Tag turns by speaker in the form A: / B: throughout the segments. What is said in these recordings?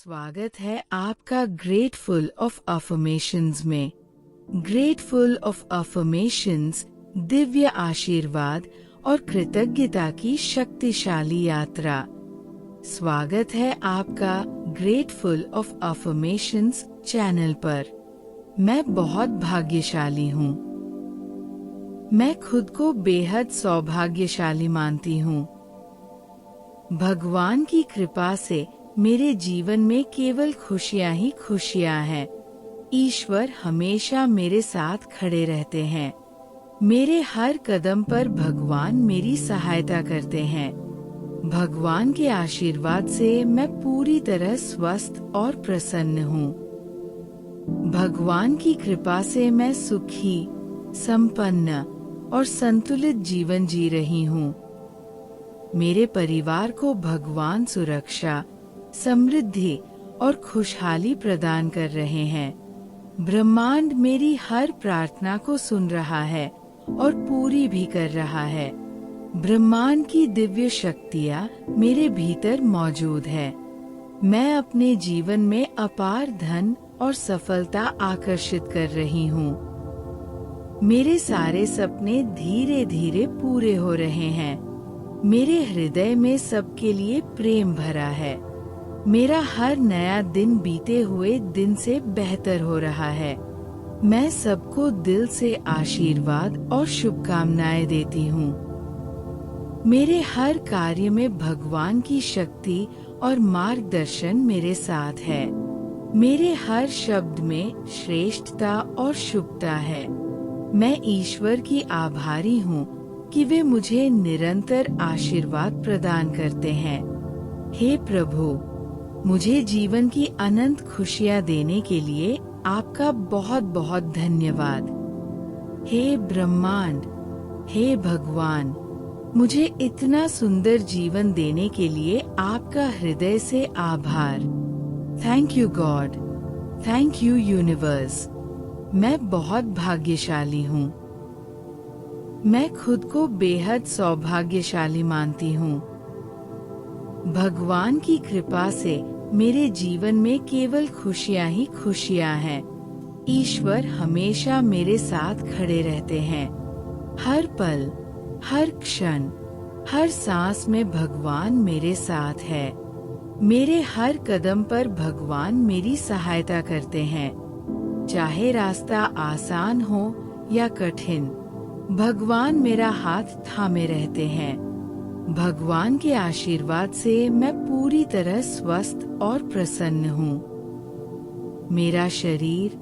A: स्वागत है आपका ग्रेटफुल ऑफ अफर्मेशंस में। ग्रेटफुल ऑफ अफर्मेशंस दिव्य आशीर्वाद और कृतज्ञता की शक्तिशाली यात्रा। स्वागत है आपका ग्रेटफुल ऑफ अफर्मेशंस चैनल पर। मैं बहुत भाग्यशाली हूँ। मैं खुद को बेहद सौभाग्यशाली मानती हूँ। भगवान की कृपा से मेरे जीवन में केवल खुशियाँ ही खुशियाँ हैं। ईश्वर हमेशा मेरे साथ खड़े रहते हैं। मेरे हर कदम पर भगवान मेरी सहायता करते हैं। भगवान के आशीर्वाद से मैं पूरी तरह स्वस्थ और प्रसन्न हूँ। भगवान की कृपा से मैं सुखी, संपन्न और संतुलित जीवन जी रही हूँ। मेरे परिवार को भगवान सुरक्षा, समृद्धि और खुशहाली प्रदान कर रहे हैं। ब्रह्मांड मेरी हर प्रार्थना को सुन रहा है और पूरी भी कर रहा है। ब्रह्मांड की दिव्य शक्तियाँ मेरे भीतर मौजूद है। मैं अपने जीवन में अपार धन और सफलता आकर्षित कर रही हूँ। मेरे सारे सपने धीरे धीरे पूरे हो रहे हैं। मेरे हृदय में सबके लिए प्रेम भरा है। मेरा हर नया दिन बीते हुए दिन से बेहतर हो रहा है। मैं सबको दिल से आशीर्वाद और शुभकामनाएं देती हूँ। मेरे हर कार्य में भगवान की शक्ति और मार्गदर्शन मेरे साथ है। मेरे हर शब्द में श्रेष्ठता और शुभता है। मैं ईश्वर की आभारी हूँ कि वे मुझे निरंतर आशीर्वाद प्रदान करते हैं। हे प्रभु, मुझे जीवन की अनंत खुशियाँ देने के लिए आपका बहुत बहुत धन्यवाद। हे ब्रह्मांड, हे भगवान, मुझे इतना सुंदर जीवन देने के लिए आपका हृदय से आभार। Thank you God, thank you universe. मैं बहुत भाग्यशाली हूँ। मैं खुद को बेहद सौभाग्यशाली मानती हूँ। भगवान की कृपा से मेरे जीवन में केवल खुशियाँ ही खुशियाँ हैं। ईश्वर हमेशा मेरे साथ खड़े रहते हैं। हर पल, हर क्षण, हर सांस में भगवान मेरे साथ है। मेरे हर कदम पर भगवान मेरी सहायता करते हैं। चाहे रास्ता आसान हो या कठिन, भगवान मेरा हाथ थामे रहते हैं। भगवान के आशीर्वाद से मैं पूरी तरह स्वस्थ और प्रसन्न हूँ। मेरा शरीर,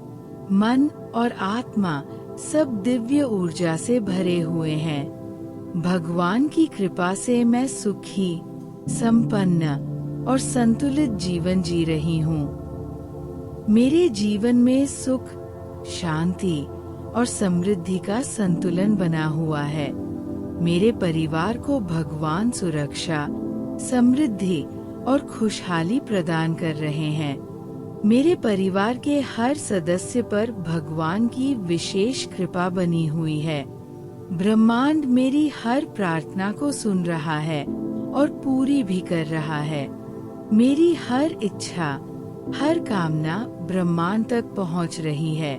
A: मन और आत्मा सब दिव्य ऊर्जा से भरे हुए हैं। भगवान की कृपा से मैं सुखी, संपन्न और संतुलित जीवन जी रही हूँ। मेरे जीवन में सुख, शांति और समृद्धि का संतुलन बना हुआ है। मेरे परिवार को भगवान सुरक्षा, समृद्धि और खुशहाली प्रदान कर रहे हैं। मेरे परिवार के हर सदस्य पर भगवान की विशेष कृपा बनी हुई है। ब्रह्मांड मेरी हर प्रार्थना को सुन रहा है और पूरी भी कर रहा है। मेरी हर इच्छा, हर कामना ब्रह्मांड तक पहुंच रही है।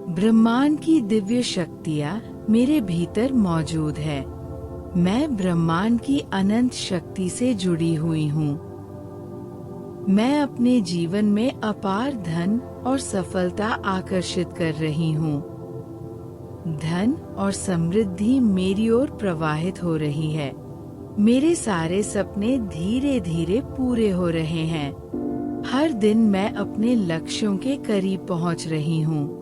A: ब्रह्मांड की दिव्य शक्तियाँ मेरे भीतर मौजूद है। मैं ब्रह्मांड की अनंत शक्ति से जुड़ी हुई हूँ। मैं अपने जीवन में अपार धन और सफलता आकर्षित कर रही हूँ। धन और समृद्धि मेरी ओर प्रवाहित हो रही है। मेरे सारे सपने धीरे धीरे पूरे हो रहे हैं। हर दिन मैं अपने लक्ष्यों के करीब पहुँच रही हूँ।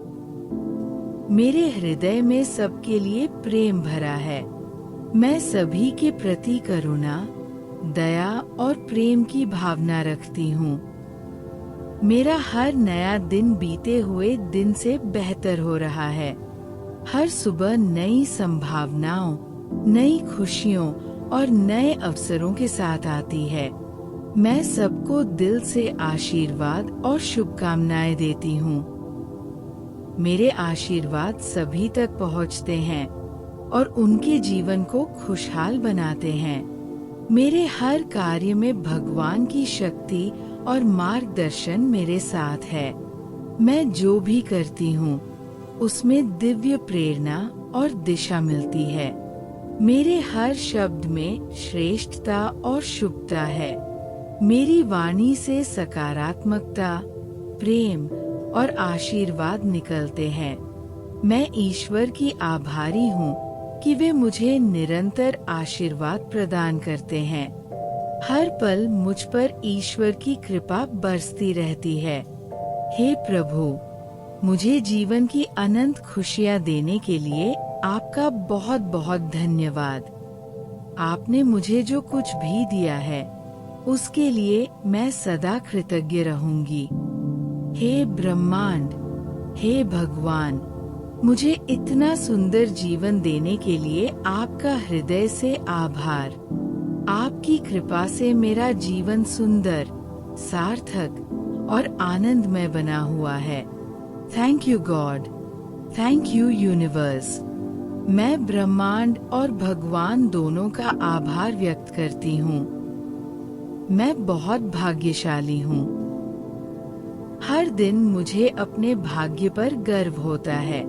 A: मेरे हृदय में सबके लिए प्रेम भरा है। मैं सभी के प्रति करुणा, दया और प्रेम की भावना रखती हूँ। मेरा हर नया दिन बीते हुए दिन से बेहतर हो रहा है। हर सुबह नई संभावनाओं, नई खुशियों और नए अवसरों के साथ आती है। मैं सबको दिल से आशीर्वाद और शुभकामनाएं देती हूँ। मेरे आशीर्वाद सभी तक पहुँचते हैं और उनके जीवन को खुशहाल बनाते हैं। मेरे हर कार्य में भगवान की शक्ति और मार्गदर्शन मेरे साथ है। मैं जो भी करती हूँ उसमें दिव्य प्रेरणा और दिशा मिलती है। मेरे हर शब्द में श्रेष्ठता और शुभता है। मेरी वाणी से सकारात्मकता, प्रेम और आशीर्वाद निकलते हैं। मैं ईश्वर की आभारी हूँ कि वे मुझे निरंतर आशीर्वाद प्रदान करते हैं। हर पल मुझ पर ईश्वर की कृपा बरसती रहती है। हे प्रभु, मुझे जीवन की अनंत खुशियाँ देने के लिए आपका बहुत बहुत धन्यवाद। आपने मुझे जो कुछ भी दिया है उसके लिए मैं सदा कृतज्ञ रहूंगी। हे ब्रह्मांड, हे भगवान, मुझे इतना सुंदर जीवन देने के लिए आपका हृदय से आभार। आपकी कृपा से मेरा जीवन सुंदर, सार्थक और आनंदमय बना हुआ है। Thank you God, thank you universe. मैं ब्रह्मांड और भगवान दोनों का आभार व्यक्त करती हूँ। मैं बहुत भाग्यशाली हूँ। हर दिन मुझे अपने भाग्य पर गर्व होता है।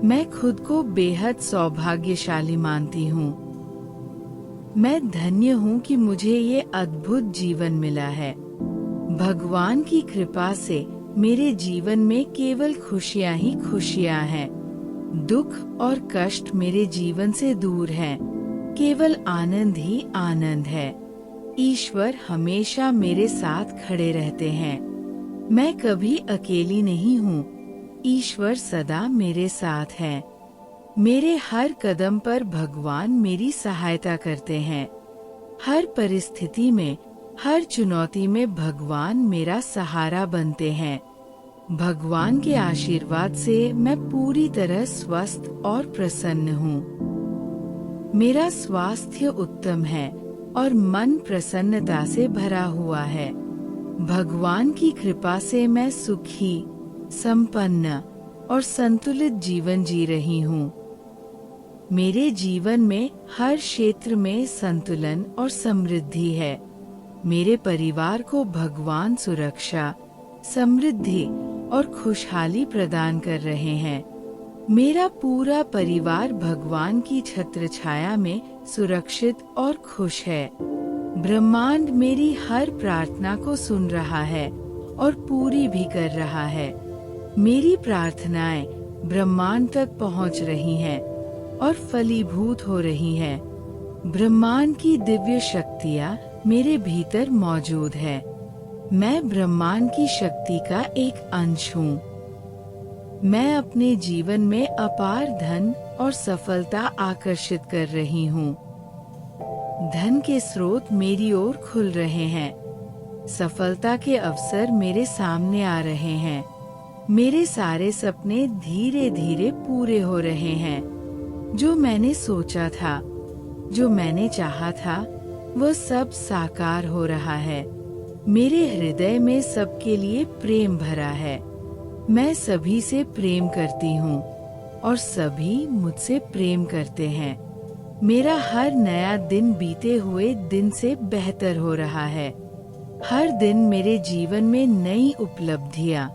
A: मैं खुद को बेहद सौभाग्यशाली मानती हूँ। मैं धन्य हूँ कि मुझे ये अद्भुत जीवन मिला है। भगवान की कृपा से मेरे जीवन में केवल खुशियाँ ही खुशियाँ हैं। दुख और कष्ट मेरे जीवन से दूर हैं। केवल आनंद ही आनंद है। ईश्वर हमेशा मेरे साथ खड़े रहते हैं। मैं कभी अकेली नहीं हूँ। ईश्वर सदा मेरे साथ है। मेरे हर कदम पर भगवान मेरी सहायता करते हैं। हर परिस्थिति में, हर चुनौती में भगवान मेरा सहारा बनते हैं। भगवान के आशीर्वाद से मैं पूरी तरह स्वस्थ और प्रसन्न हूँ। मेरा स्वास्थ्य उत्तम है और मन प्रसन्नता से भरा हुआ है। भगवान की कृपा से मैं सुखी, संपन्न और संतुलित जीवन जी रही हूँ। मेरे जीवन में हर क्षेत्र में संतुलन और समृद्धि है। मेरे परिवार को भगवान सुरक्षा, समृद्धि और खुशहाली प्रदान कर रहे हैं। मेरा पूरा परिवार भगवान की छत्र छाया में सुरक्षित और खुश है। ब्रह्मांड मेरी हर प्रार्थना को सुन रहा है और पूरी भी कर रहा है। मेरी प्रार्थनाएं ब्रह्मांड तक पहुंच रही हैं और फलीभूत हो रही हैं। ब्रह्मांड की दिव्य शक्तियां मेरे भीतर मौजूद है। मैं ब्रह्मांड की शक्ति का एक अंश हूँ। मैं अपने जीवन में अपार धन और सफलता आकर्षित कर रही हूँ। धन के स्रोत मेरी ओर खुल रहे हैं। सफलता के अवसर मेरे सामने आ रहे हैं। मेरे सारे सपने धीरे धीरे पूरे हो रहे हैं। जो मैंने सोचा था, जो मैंने चाहा था, वह सब साकार हो रहा है। मेरे हृदय में सबके लिए प्रेम भरा है। मैं सभी से प्रेम करती हूँ और सभी मुझसे प्रेम करते हैं। मेरा हर नया दिन बीते हुए दिन से बेहतर हो रहा है। हर दिन मेरे जीवन में नई उपलब्धियाँ,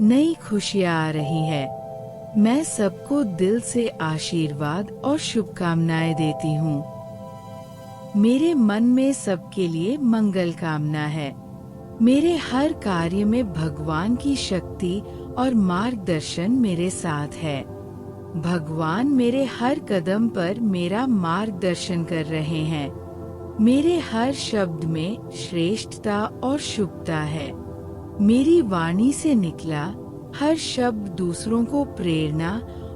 A: नई खुशियाँ आ रही है। मैं सबको दिल से आशीर्वाद और शुभकामनाएं देती हूँ। मेरे मन में सबके लिए मंगल कामना है। मेरे हर कार्य में भगवान की शक्ति और मार्गदर्शन मेरे साथ है। भगवान मेरे हर कदम पर मेरा मार्गदर्शन कर रहे हैं। मेरे हर शब्द में श्रेष्ठता और शुभता है। मेरी वाणी से निकला हर शब्द दूसरों को प्रेरणा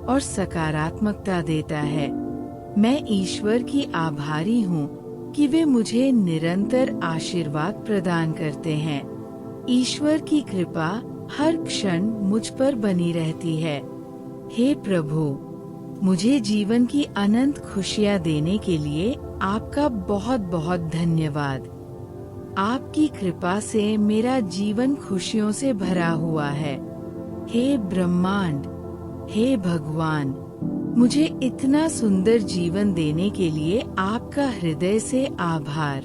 A: और सकारात्मकता देता है। मैं ईश्वर की आभारी हूँ कि वे मुझे निरंतर आशीर्वाद प्रदान करते हैं। ईश्वर की कृपा हर क्षण मुझ पर बनी रहती है। हे प्रभु, मुझे जीवन की अनंत खुशियाँ देने के लिए आपका बहुत बहुत धन्यवाद। आपकी कृपा से मेरा जीवन खुशियों से भरा हुआ है। हे ब्रह्मांड, हे भगवान, मुझे इतना सुंदर जीवन देने के लिए आपका हृदय से आभार।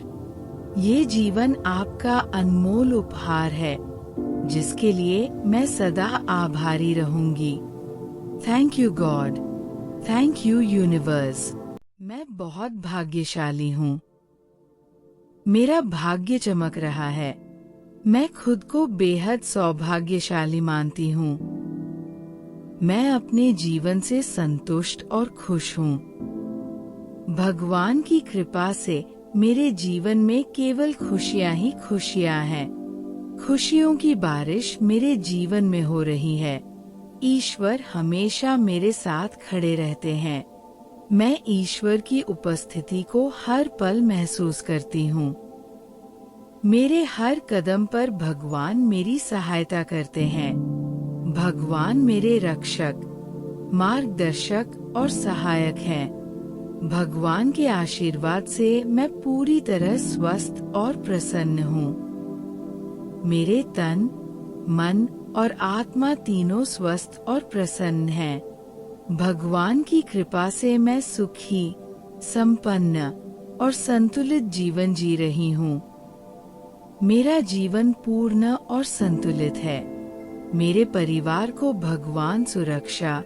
A: ये जीवन आपका अनमोल उपहार है, जिसके लिए मैं सदा आभारी रहूंगी। Thank you God, thank you universe. मैं बहुत भाग्यशाली हूँ। मेरा भाग्य चमक रहा है। मैं खुद को बेहद सौभाग्यशाली मानती हूँ। मैं अपने जीवन से संतुष्ट और खुश हूँ। भगवान की कृपा से मेरे जीवन में केवल खुशियाँ ही खुशियाँ हैं। खुशियों की बारिश मेरे जीवन में हो रही है। ईश्वर हमेशा मेरे साथ खड़े रहते हैं। मैं ईश्वर की उपस्थिति को हर पल महसूस करती हूँ। मेरे हर कदम पर भगवान मेरी सहायता करते हैं। भगवान मेरे रक्षक, मार्गदर्शक और सहायक हैं। भगवान के आशीर्वाद से मैं पूरी तरह स्वस्थ और प्रसन्न हूँ। मेरे तन, मन और आत्मा तीनों स्वस्थ और प्रसन्न हैं। भगवान की कृपा से मैं सुखी, संपन्न और संतुलित जीवन जी रही हूँ। मेरा जीवन पूर्ण और संतुलित है। मेरे परिवार को भगवान सुरक्षा,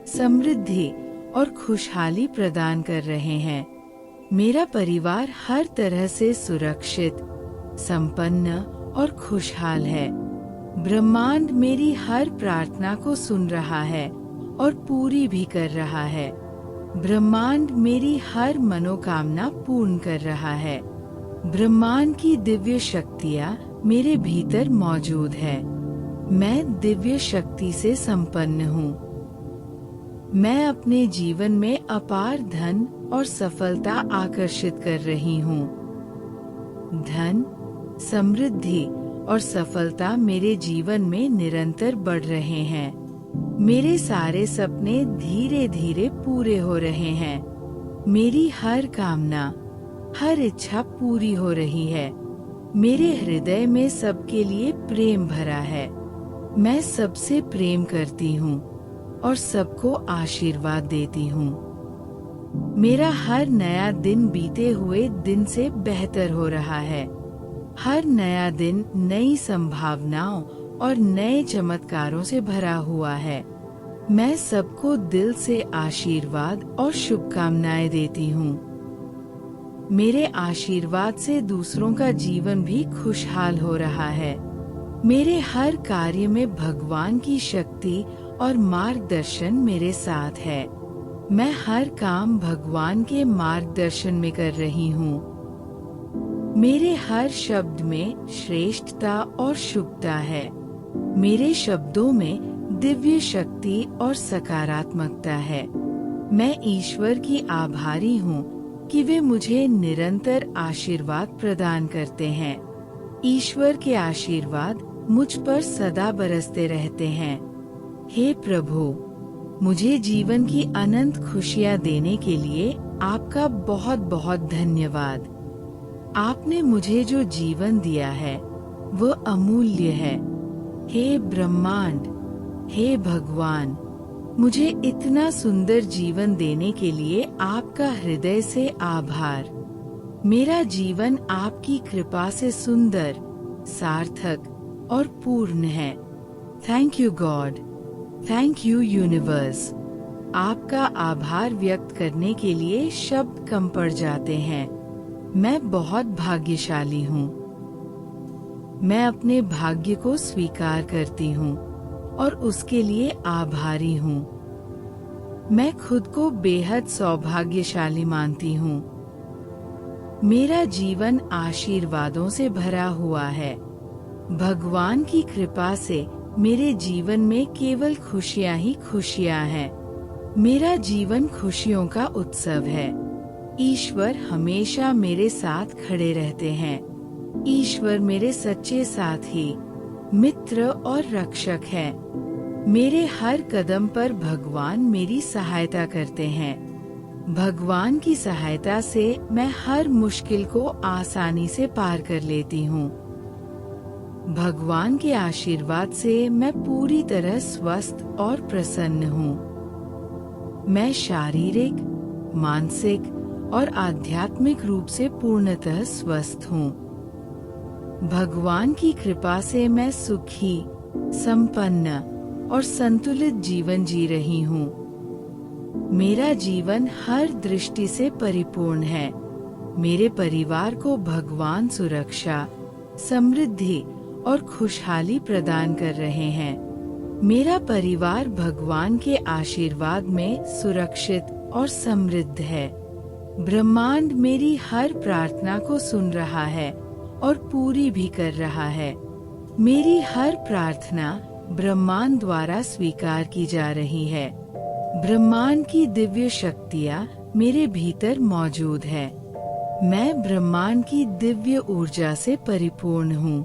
A: समृद्धि और खुशहाली प्रदान कर रहे हैं। मेरा परिवार हर तरह से सुरक्षित, संपन्न और खुशहाल है। ब्रह्मांड मेरी हर प्रार्थना को सुन रहा है और पूरी भी कर रहा है। ब्रह्मांड मेरी हर मनोकामना पूर्ण कर रहा है। ब्रह्मांड की दिव्य शक्तियाँ मेरे भीतर मौजूद है। मैं दिव्य शक्ति से संपन्न हूँ। मैं अपने जीवन में अपार धन और सफलता आकर्षित कर रही हूँ। धन, समृद्धि और सफलता मेरे जीवन में निरंतर बढ़ रहे हैं। मेरे सारे सपने धीरे धीरे पूरे हो रहे हैं। मेरी हर कामना, हर इच्छा पूरी हो रही है। मेरे हृदय में सबके लिए प्रेम भरा है। मैं सबसे प्रेम करती हूँ और सबको आशीर्वाद देती हूँ। मेरा हर नया दिन बीते हुए दिन से बेहतर हो रहा है। हर नया दिन नई संभावनाओं और नए चमत्कारों से भरा हुआ है। मैं सबको दिल से आशीर्वाद और शुभकामनाएं देती हूँ। मेरे आशीर्वाद से दूसरों का जीवन भी खुशहाल हो रहा है। मेरे हर कार्य में भगवान की शक्ति और मार्गदर्शन मेरे साथ है। मैं हर काम भगवान के मार्गदर्शन में कर रही हूँ। मेरे हर शब्द में श्रेष्ठता और शुभता है। मेरे शब्दों में दिव्य शक्ति और सकारात्मकता है। मैं ईश्वर की आभारी हूँ कि वे मुझे निरंतर आशीर्वाद प्रदान करते हैं। ईश्वर के आशीर्वाद मुझ पर सदा बरसते रहते हैं। हे प्रभु, मुझे जीवन की अनंत खुशियाँ देने के लिए आपका बहुत बहुत धन्यवाद। आपने मुझे जो जीवन दिया है वह अमूल्य है। हे ब्रह्मांड, हे भगवान, मुझे इतना सुंदर जीवन देने के लिए आपका हृदय से आभार। मेरा जीवन आपकी कृपा से सुंदर, सार्थक और पूर्ण है। Thank you God, thank you universe. आपका आभार व्यक्त करने के लिए शब्द कम पड़ जाते हैं। मैं बहुत भाग्यशाली हूँ। मैं अपने भाग्य को स्वीकार करती हूँ और उसके लिए आभारी हूँ। मैं खुद को बेहद सौभाग्यशाली मानती हूँ। मेरा जीवन आशीर्वादों से भरा हुआ है। भगवान की कृपा से मेरे जीवन में केवल खुशियाँ ही खुशियाँ हैं। मेरा जीवन खुशियों का उत्सव है। ईश्वर हमेशा मेरे साथ खड़े रहते हैं। ईश्वर मेरे सच्चे साथी, मित्र और रक्षक हैं। मेरे हर कदम पर भगवान मेरी सहायता करते हैं। भगवान की सहायता से मैं हर मुश्किल को आसानी से पार कर लेती हूँ। भगवान के आशीर्वाद से मैं पूरी तरह स्वस्थ और प्रसन्न हूँ। मैं शारीरिक, मानसिक और आध्यात्मिक रूप से पूर्णतः स्वस्थ हूँ। भगवान की कृपा से मैं सुखी, संपन्न और संतुलित जीवन जी रही हूँ। मेरा जीवन हर दृष्टि से परिपूर्ण है। मेरे परिवार को भगवान सुरक्षा, समृद्धि और खुशहाली प्रदान कर रहे हैं। मेरा परिवार भगवान के आशीर्वाद में सुरक्षित और समृद्ध है। ब्रह्मांड मेरी हर प्रार्थना को सुन रहा है और पूरी भी कर रहा है। मेरी हर प्रार्थना ब्रह्मांड द्वारा स्वीकार की जा रही है। ब्रह्मांड की दिव्य शक्तियाँ मेरे भीतर मौजूद है। मैं ब्रह्मांड की दिव्य ऊर्जा से परिपूर्ण हूँ।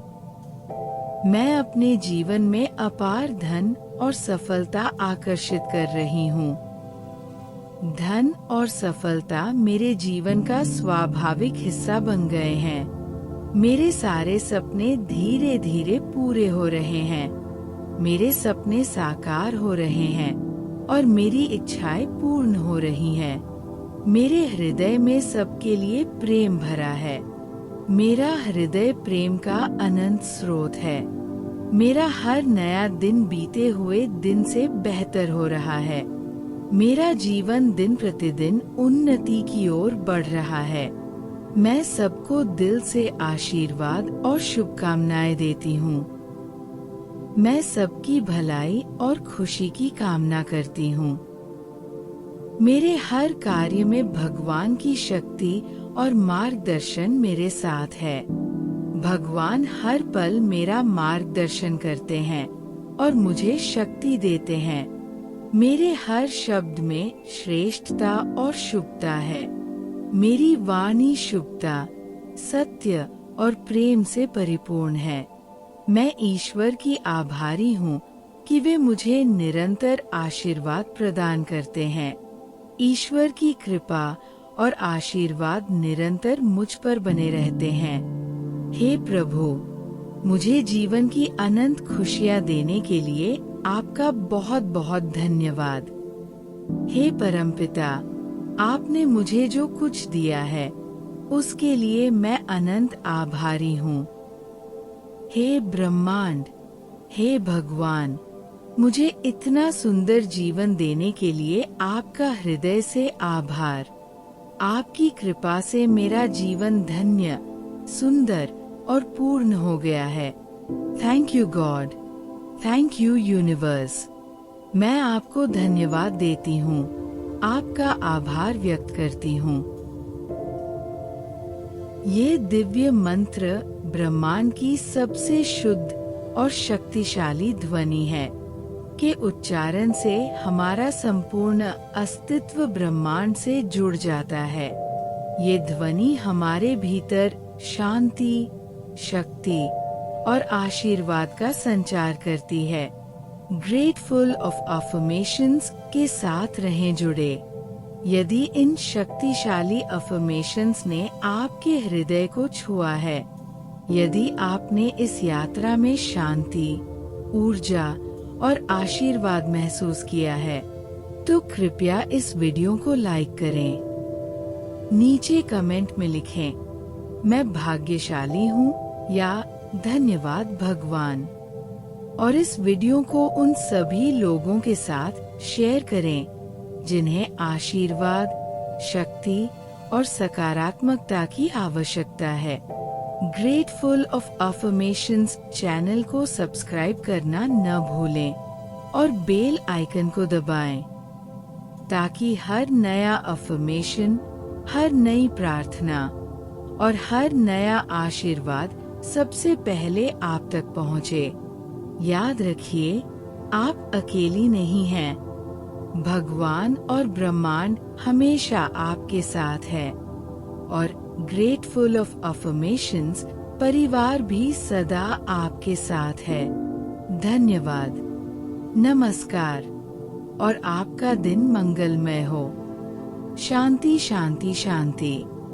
A: मैं अपने जीवन में अपार धन और सफलता आकर्षित कर रही हूँ। धन और सफलता मेरे जीवन का स्वाभाविक हिस्सा बन गए हैं। मेरे सारे सपने धीरे धीरे पूरे हो रहे हैं। मेरे सपने साकार हो रहे हैं और मेरी इच्छाएं पूर्ण हो रही हैं। मेरे हृदय में सबके लिए प्रेम भरा है। मेरा हृदय प्रेम का अनंत स्रोत है। मेरा हर नया दिन बीते हुए दिन से बेहतर हो रहा है। मेरा जीवन दिन प्रतिदिन उन्नति की ओर बढ़ रहा है। मैं सबको दिल से आशीर्वाद और शुभकामनाएं देती हूँ। मैं सबकी भलाई और खुशी की कामना करती हूँ। मेरे हर कार्य में भगवान की शक्ति और मार्गदर्शन मेरे साथ है। भगवान हर पल मेरा मार्गदर्शन करते हैं और मुझे शक्ति देते हैं। मेरे हर शब्द में श्रेष्ठता और शुभता है। मेरी वाणी शुभता, सत्य और प्रेम से परिपूर्ण है। मैं ईश्वर की आभारी हूँ कि वे मुझे निरंतर आशीर्वाद प्रदान करते हैं। ईश्वर की कृपा और आशीर्वाद निरंतर मुझ पर बने रहते हैं। हे प्रभु, मुझे जीवन की अनंत खुशियाँ देने के लिए आपका बहुत बहुत धन्यवाद। हे परमपिता, आपने मुझे जो कुछ दिया है उसके लिए मैं अनंत आभारी हूँ। हे ब्रह्मांड, हे भगवान, मुझे इतना सुंदर जीवन देने के लिए आपका हृदय से आभार। आपकी कृपा से मेरा जीवन धन्य, सुंदर और पूर्ण हो गया है। Thank you God, thank you universe. मैं आपको धन्यवाद देती हूँ, आपका आभार व्यक्त करती हूँ। ये दिव्य मंत्र ब्रह्मांड की सबसे शुद्ध और शक्तिशाली ध्वनि है के उच्चारण से हमारा संपूर्ण अस्तित्व ब्रह्मांड से जुड़ जाता है। ये ध्वनि हमारे भीतर शांति, शक्ति और आशीर्वाद का संचार करती है। ग्रेटफुल ऑफ अफर्मेशंस के साथ रहें जुड़े। यदि इन शक्तिशाली अफर्मेशंस ने आपके हृदय को छुआ है, यदि आपने इस यात्रा में शांति, ऊर्जा और आशीर्वाद महसूस किया है, तो कृपया इस वीडियो को लाइक करें। नीचे कमेंट में लिखें, मैं भाग्यशाली हूँ या धन्यवाद भगवान। और इस वीडियो को उन सभी लोगों के साथ शेयर करें जिन्हें आशीर्वाद, शक्ति और सकारात्मकता की आवश्यकता है। ग्रेटफुल ऑफ अफर्मेशंस चैनल को सब्सक्राइब करना न भूलें और बेल आइकन को दबाएं, ताकि हर नया अफर्मेशन, हर नई प्रार्थना और हर नया आशीर्वाद सबसे पहले आप तक पहुंचे। याद रखिए, आप अकेली नहीं हैं। भगवान और ब्रह्मांड हमेशा आपके साथ है और ग्रेटफुल ऑफ अफर्मेशंस परिवार भी सदा आपके साथ है। धन्यवाद, नमस्कार और आपका दिन मंगलमय हो। शांति शांति शांति।